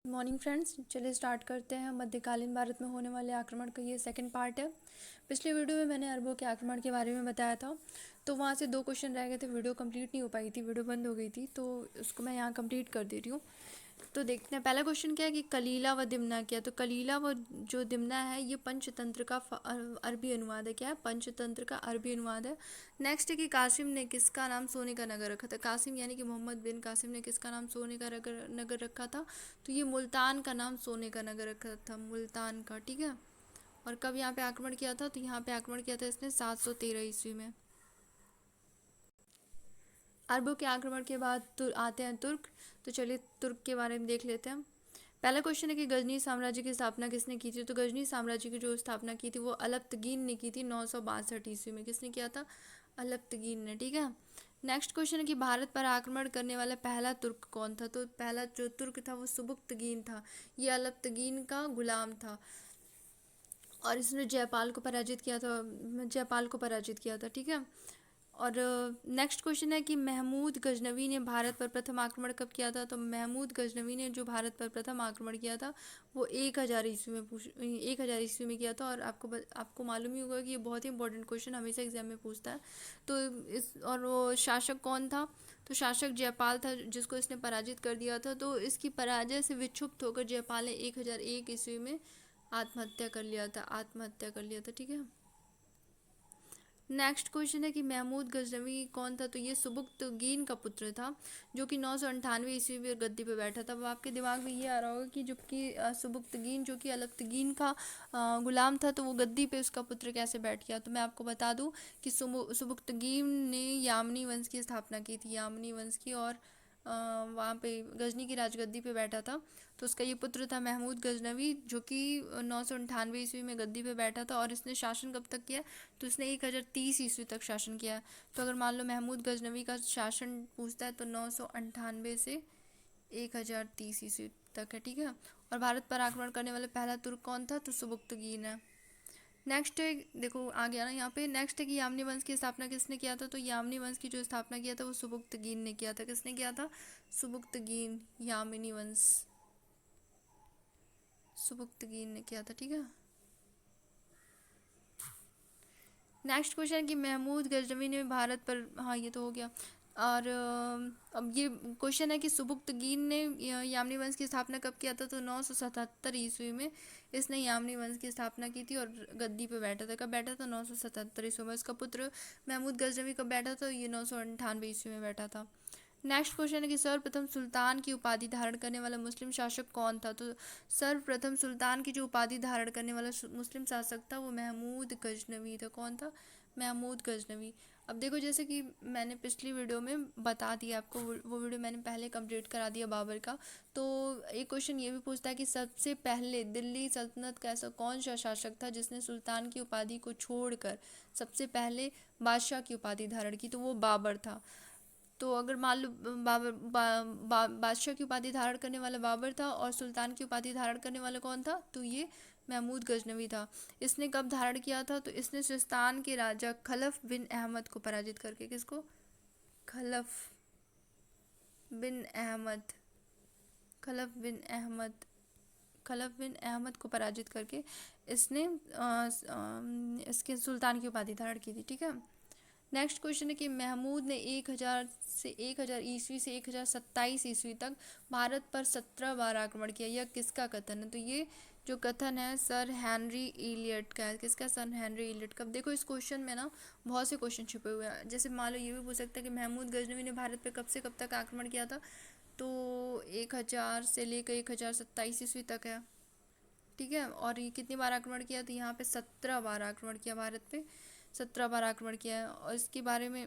Morning friends, चलिए start करते हैं। मध्यकालीन भारत में होने वाले आक्रमण का ये सेकंड पार्ट है। पिछले वीडियो में मैंने अरबों के आक्रमण के बारे में बताया था, तो वहाँ से 2 क्वेश्चन रह गए थे। वीडियो कंप्लीट नहीं हो पाई थी, वीडियो बंद हो गई थी, तो उसको मैं यहाँ कंप्लीट कर दे रही हूँ। तो देखते हैं पहला क्वेश्चन क्या है कि कलीला व दिमना क्या। तो कलीला व जो दिमना है ये पंचतंत्र का अरबी अनुवाद है। क्या है? पंचतंत्र का अरबी अनुवाद है। नेक्स्ट है कि कासिम ने किसका नाम सोने का नगर रखा था। कासिम यानी कि मोहम्मद बिन कासिम ने किसका नाम सोने का नगर रखा था। तो ये मुल्तान का नाम सोने का नगर रखा था, मुल्तान का। ठीक है। और कब यहाँ पे आक्रमण किया था? तो यहाँ पे आक्रमण किया था इसने 713 ईस्वी में। अरबों के आक्रमण के बाद आते हैं तुर्क। तो चलिए तुर्क के बारे में देख लेते हैं। पहला क्वेश्चन है कि गजनी साम्राज्य की स्थापना किसने की थी। तो गजनी साम्राज्य की जो स्थापना की थी वो अलप्तगीन ने की थी 962 ईस्वी में। किसने किया था? अलप्तगीन ने। ठीक है। नेक्स्ट क्वेश्चन है कि भारत पर आक्रमण करने वाला पहला तुर्क कौन था। तो पहला जो तुर्क था वो सुबुक्तगीन था। ये अलप्तगीन का गुलाम था और इसने जयपाल को पराजित किया था। ठीक है। और नेक्स्ट क्वेश्चन है कि महमूद गजनवी ने भारत पर प्रथम आक्रमण कब किया था। तो महमूद गजनवी ने जो भारत पर प्रथम आक्रमण किया था वो 1000 ईस्वी में किया था। और आपको मालूम ही होगा कि ये बहुत ही इंपॉर्टेंट क्वेश्चन हमेशा एग्जाम में पूछता है। तो वो शासक कौन था? तो शासक जयपाल था, जिसको इसने पराजित कर दिया था। तो इसकी पराजय से विक्षुब्ध होकर जयपाल ने 1001 ईस्वी में आत्महत्या कर लिया था। ठीक है। नेक्स्ट क्वेश्चन है कि महमूद गजनवी कौन था। तो ये सुबुक्तगीन का पुत्र था, जो कि 998 ईस्वी में गद्दी पे बैठा था। अब आपके दिमाग में ये आ रहा होगा कि जबकि सुबुक्तगीन जो कि अलप्तगीन का गुलाम था, तो वो गद्दी पे उसका पुत्र कैसे बैठ गया। तो मैं आपको बता दूं कि सुबुक्तगीन ने यामनी वंश की स्थापना की थी, यामनी वंश की। और वहाँ पे गजनी की राजगद्दी पे बैठा था। तो उसका ये पुत्र था महमूद गजनवी, जो कि 998 ईस्वी में गद्दी पे बैठा था। और इसने शासन कब तक किया? तो इसने 1030 ईस्वी तक शासन किया। तो अगर मान लो महमूद गजनवी का शासन पूछता है तो 998 से 1030 ईस्वी तक है। ठीक है। और भारत पर आक्रमण करने वाला पहला तुर्क कौन था? तो सुबुक्तगीन है। नेक्स्ट है, देखो आ गया ना यहाँ पे। नेक्स्ट है कि यामनी वंश की स्थापना किसने किया था। तो यामनी वंश की जो स्थापना किया था वो सुबुक्तगीन ने किया था। किसने किया था? सुबुक्तगीन। यामिनी वंश सुबुक्तगीन ने किया था। ठीक है। नेक्स्ट क्वेश्चन कि महमूद गजनवी ने भारत पर, हाँ ये तो हो गया। और अब ये क्वेश्चन है कि सुबुक्तगीन ने यामनी वंश की स्थापना कब किया था। तो 977 ईस्वी में इसने यामनी वंश की स्थापना की थी और गद्दी पे बैठा था। कब बैठा था? 977 ईस्वी में। इसका पुत्र महमूद गजनवी कब बैठा था? ये 998 ईस्वी में बैठा था। नेक्स्ट क्वेश्चन है कि सर्वप्रथम सुल्तान की उपाधि धारण करने वाला मुस्लिम शासक कौन था। तो सर्वप्रथम सुल्तान की जो उपाधि धारण करने वाला मुस्लिम शासक था वो महमूद गजनवी था। कौन था? महमूद गजनवी। अब देखो, जैसे कि मैंने पिछली वीडियो में बता दिया आपको, वो वीडियो मैंने पहले कंप्लीट करा दिया बाबर का। तो एक क्वेश्चन ये भी पूछता है कि सबसे पहले दिल्ली सल्तनत का ऐसा कौन सा शासक था जिसने सुल्तान की उपाधि को छोड़कर सबसे पहले बादशाह की उपाधि धारण की। तो वो बाबर था। तो अगर मान लो बादशाह की उपाधि धारण करने वाला बाबर था और सुल्तान की उपाधि धारण करने वाला कौन था? तो ये महमूद गजनवी था। इसने कब धारण किया था? तो इसने सिस्तान के राजा खलफ बिन अहमद को पराजित करके। किसको? खलफ बिन अहमद। खलफ बिन अहमद खलफ बिन अहमद को पराजित करके इसने इसके सुल्तान की उपाधि धारण की थी। ठीक है। नेक्स्ट क्वेश्चन है कि महमूद ने 1000 ईस्वी से 1027 ईस्वी तक भारत पर 17 बार आक्रमण किया। यह किसका कथन है? तो ये जो कथन है सर हेनरी इलियट का है। किसका? सर हेनरी इलियट का। देखो इस क्वेश्चन में ना बहुत से क्वेश्चन छुपे हुए हैं। जैसे मान लो ये भी पूछ सकता है कि महमूद गजनवी ने भारत पे कब से कब तक आक्रमण किया था। तो 1000 से लेकर 1027 ईस्वी तक है। ठीक है। और ये कितनी बार आक्रमण किया? तो यहाँ पे 17 बार आक्रमण किया भारत पे। 17 बार आक्रमण किया है। और इसके बारे में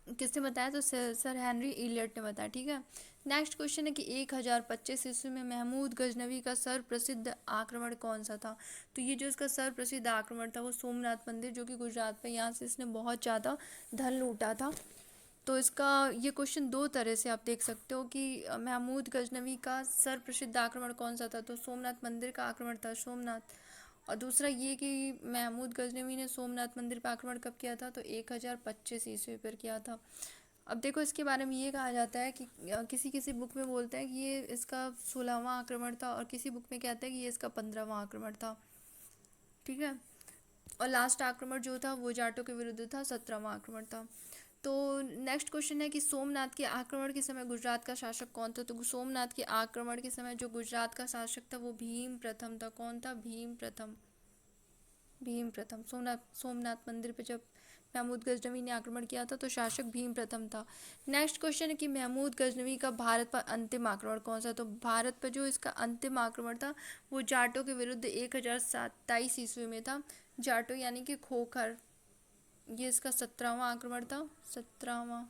किसने बताया? तो सर हेनरी इलियट ने बताया। ठीक है। नेक्स्ट क्वेश्चन है कि 1025 ईस्वी में महमूद गजनवी का सर्व प्रसिद्ध आक्रमण कौन सा था। तो ये जो इसका सर्व प्रसिद्ध आक्रमण था वो सोमनाथ मंदिर, जो कि गुजरात पे, यहाँ से इसने बहुत ज़्यादा धन लूटा था। तो इसका ये क्वेश्चन 2 तरह से आप देख सकते हो कि महमूद गजनवी का सर्व प्रसिद्ध आक्रमण कौन सा था। तो सोमनाथ मंदिर का आक्रमण था, सोमनाथ। और दूसरा ये कि महमूद गजनवी ने सोमनाथ मंदिर पर आक्रमण कब किया था। तो 1025 ईस्वी पर किया था। अब देखो इसके बारे में ये कहा जाता है कि किसी किसी बुक में बोलते हैं कि ये इसका 16वां आक्रमण था, और किसी बुक में कहते हैं कि ये इसका 15वां आक्रमण था। ठीक है। और लास्ट आक्रमण जो था वो जाटों के विरुद्ध था, 17वां आक्रमण था। तो नेक्स्ट क्वेश्चन है कि सोमनाथ के आक्रमण के समय गुजरात का शासक कौन था। तो सोमनाथ के आक्रमण के समय जो गुजरात का शासक था वो भीम प्रथम था। कौन था? भीम प्रथम। भीम प्रथम। सोमनाथ मंदिर पे जब महमूद गजनवी ने आक्रमण किया था तो शासक भीम प्रथम था। नेक्स्ट क्वेश्चन है कि महमूद गजनवी का भारत पर अंतिम आक्रमण कौन सा। तो भारत पर जो इसका अंतिम आक्रमण था वो जाटों के विरुद्ध 1027 ईस्वी में था। जाटो यानी कि खोखर, ये इसका 17वां आक्रमण था, 17वां।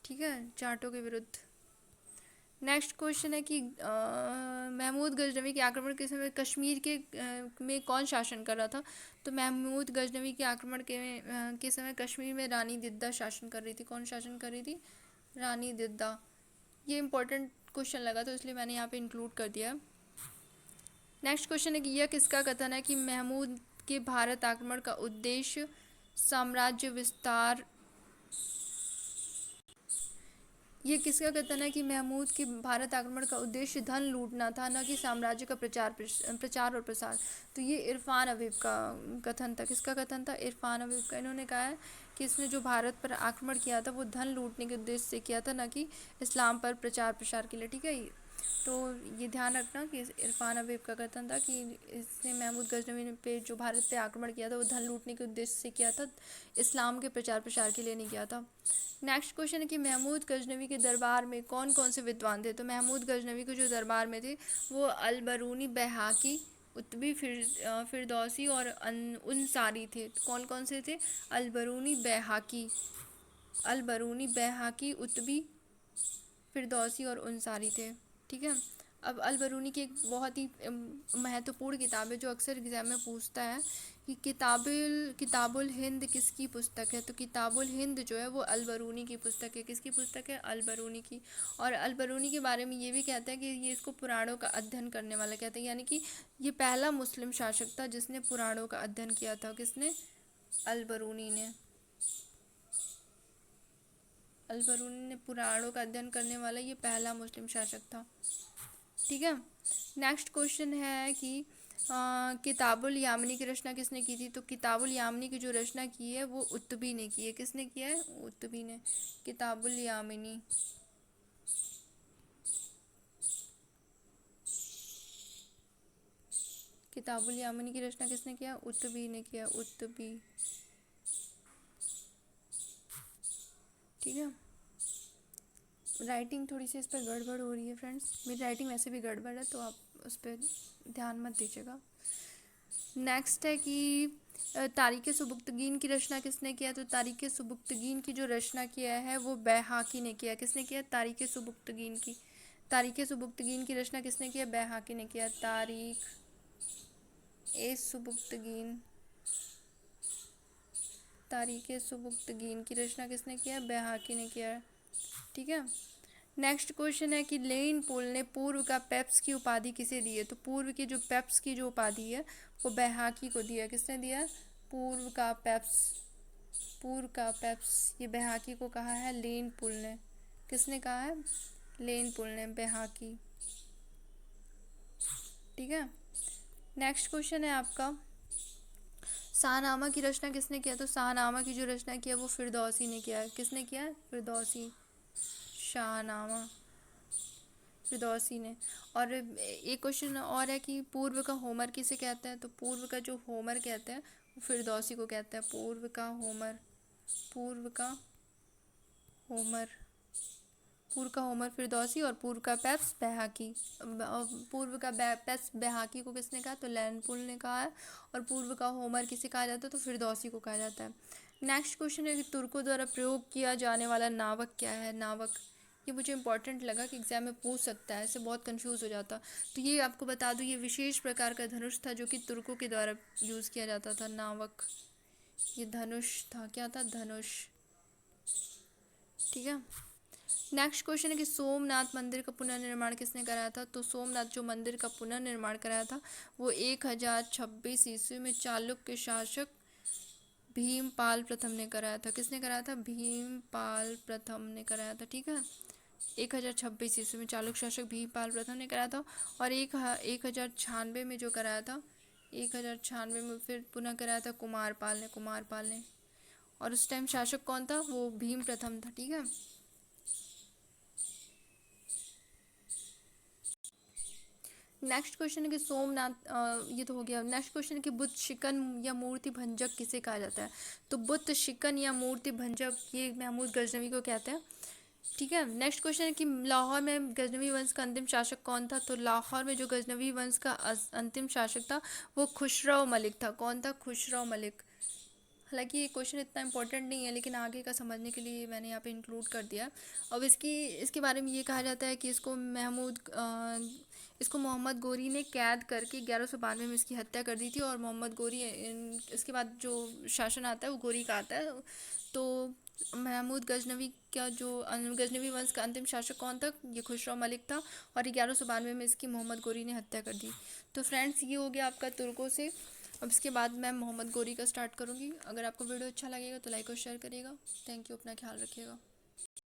ठीक है, जाटों के विरुद्ध। नेक्स्ट क्वेश्चन है कि महमूद गजनवी के आक्रमण के समय कश्मीर में कौन शासन कर रहा था। तो महमूद गजनवी के आक्रमण के समय कश्मीर में रानी दिद्दा शासन कर रही थी। कौन शासन कर रही थी? रानी दिद्दा। ये इंपॉर्टेंट क्वेश्चन लगा तो इसलिए मैंने यहाँ पे इंक्लूड कर दिया। नेक्स्ट क्वेश्चन है कि यह किसका कथन है कि महमूद के भारत आक्रमण का उद्देश्य साम्राज्य विस्तार। ये किसका कथन है कि महमूद के भारत आक्रमण का उद्देश्य धन लूटना था, न कि साम्राज्य का प्रचार और प्रसार। तो ये इरफान हबीब का कथन था। किसका कथन था? इरफान हबीब का। इन्होंने कहा है कि इसने जो भारत पर आक्रमण किया था वो धन लूटने के उद्देश्य से किया था, न कि इस्लाम पर प्रचार प्रसार के लिए। ठीक है, तो ये ध्यान रखना कि इरफान हबीब का कथन था कि इसने महमूद गजनवी पे जो भारत पे आक्रमण किया था वो धन लूटने के उद्देश्य से किया था, इस्लाम के प्रचार प्रसार के लिए नहीं किया था। नेक्स्ट क्वेश्चन है कि महमूद गजनवी के दरबार में कौन कौन से विद्वान थे। तो महमूद गजनवी के जो दरबार में थे वो अलबरूनी, बैहाकी, उतबी, फिरदौसी और उनसारी थे। कौन कौन से थे? अलबरूनी, बैहाकी, उतबी, फिरदौसी और उनसारी थे। ठीक है। अब अलबरूनी की एक बहुत ही महत्वपूर्ण किताब है जो अक्सर एग्जाम में पूछता है कि किताबुल हिंद किसकी पुस्तक है। तो किताबुल हिंद जो है वो अलबरूनी की पुस्तक है। किसकी पुस्तक है? अलबरूनी की। और अलबरूनी के बारे में ये भी कहते हैं कि ये इसको पुराणों का अध्ययन करने वाला कहते हैं, यानी कि ये पहला मुस्लिम शासक था जिसने पुराणों का अध्ययन किया था। किसने? अलबरूनी ने। अलबरूनी ने पुराणों का अध्ययन करने वाला ये पहला मुस्लिम शासक था। ठीक है। नेक्स्ट क्वेश्चन है कि किताबुल यामिनी की रचना किसने की थी। तो किताबुल यामिनी की जो रचना की है वो उतबी ने की है। किसने किया है? उतबी ने। किताबुल यामिनी। किताबुल यामिनी की रचना किसने किया? उतबी ने किया, उतबी। ठीक है। राइटिंग थोड़ी सी इस पर गड़बड़ हो रही है फ्रेंड्स, मेरी राइटिंग वैसे भी गड़बड़ है तो आप उस पर ध्यान मत दीजिएगा। नेक्स्ट है कि तारीख़ सुबुक्तगीन की रचना किसने किया। तो तारीख़ सुबुक्तगीन की जो रचना किया है वो बैहाकी ने किया। किसने किया? तारीख़ सुबुक्तगीन की। तारीख़ सुबुक्तगीन की रचना किसने किया? बैहाकी ने किया। तारीख़ ए सुबुक्तगीन, तारीख़ सुबुक्तगीन की रचना किसने किया? बैहाकी ने किया। ठीक है। नेक्स्ट क्वेश्चन है कि लेन पोल ने पूर्व का पेप्स की उपाधि किसे दी है। तो पूर्व की जो पेप्स की जो उपाधि है वो बैहाकी को दिया। किसने दिया? पूर्व का पेप्स। पूर्व का पेप्स ये बैहाकी को कहा है लेन पुल ने। किसने कहा है? लेन पुल ने, बैहाकी। ठीक है। नेक्स्ट क्वेश्चन है आपका, शाहनामा की रचना किसने किया। तो शाहनामा की जो रचना किया वो फिरदौसी ने किया है। किसने किया है? फिरदौसी। शाहनामा फिरदौसी ने। और एक क्वेश्चन और है कि पूर्व का होमर किसे कहते हैं। तो पूर्व का जो होमर कहते हैं वो फिरदौसी को कहते हैं। पूर्व का होमर, पूर्व का होमर, पूर्व का होमर फिरदौसी और पूर्व का पेप्स बैहाकी। पूर्व का पेप्स बैहाकी को किसने कहा? तो लैनपुल ने कहा है। और पूर्व का होमर किसे कहा जाता है? तो फिरदौसी को कहा जाता है। नेक्स्ट क्वेश्चन है कि तुर्कों द्वारा प्रयोग किया जाने वाला नावक क्या है। नावक, ये मुझे इंपॉर्टेंट लगा कि एग्जाम में पूछ सकता है, ऐसे बहुत कंफ्यूज हो जाता। तो ये आपको बता दूँ, ये विशेष प्रकार का धनुष था जो कि तुर्कों के द्वारा यूज़ किया जाता था। नावक, ये धनुष था। क्या था? धनुष। ठीक है। नेक्स्ट क्वेश्चन है कि सोमनाथ मंदिर का पुनर्निर्माण किसने कराया था। तो सोमनाथ जो मंदिर का पुनर्निर्माण कराया था वो 1026 ईस्वी में चालुक्य शासक भीमपाल प्रथम ने कराया था। किसने कराया था? भीमपाल प्रथम ने कराया था। ठीक है, 1026 ईस्वी में चालुक्य शासक भीमपाल प्रथम ने कराया था। और 1096 में जो कराया था, 1096 में फिर पुनः कराया था कुमारपाल ने। और उस टाइम शासक कौन था? वो भीम प्रथम था। ठीक है, नेक्स्ट क्वेश्चन है कि सोमनाथ, ये तो हो गया। नेक्स्ट क्वेश्चन है कि बुद्ध शिकन या मूर्ति भंजक किसे कहा जाता है? तो बुद्ध शिकन या मूर्ति भंजक ये महमूद गजनवी को कहते हैं। ठीक है, नेक्स्ट क्वेश्चन है कि लाहौर में गजनवी वंश का अंतिम शासक कौन था? तो लाहौर में जो गजनवी वंश का अंतिम शासक था वो खुसरो मलिक था। कौन था? खुसरो मलिक। हालांकि ये क्वेश्चन इतना इंपॉर्टेंट नहीं है, लेकिन आगे का समझने के लिए मैंने यहाँ पे इंक्लूड कर दिया। अब इसके बारे में ये कहा जाता है कि इसको मोहम्मद गोरी ने कैद करके 1192 में इसकी हत्या कर दी थी। और मोहम्मद गोरी इसके बाद जो शासन आता है वो गोरी का आता है। तो महमूद गजनवी का जो गजनवी वंश का अंतिम शासक कौन था? ये खुसरो मलिक था। और 1192 में इसकी मोहम्मद गोरी ने हत्या कर दी। तो फ्रेंड्स, ये हो गया आपका तुर्कों से। अब इसके बाद मैं मोहम्मद गोरी का स्टार्ट करूँगी। अगर आपको वीडियो अच्छा लगेगा तो लाइक और शेयर करिएगा। थैंक यू, अपना ख्याल रखिएगा।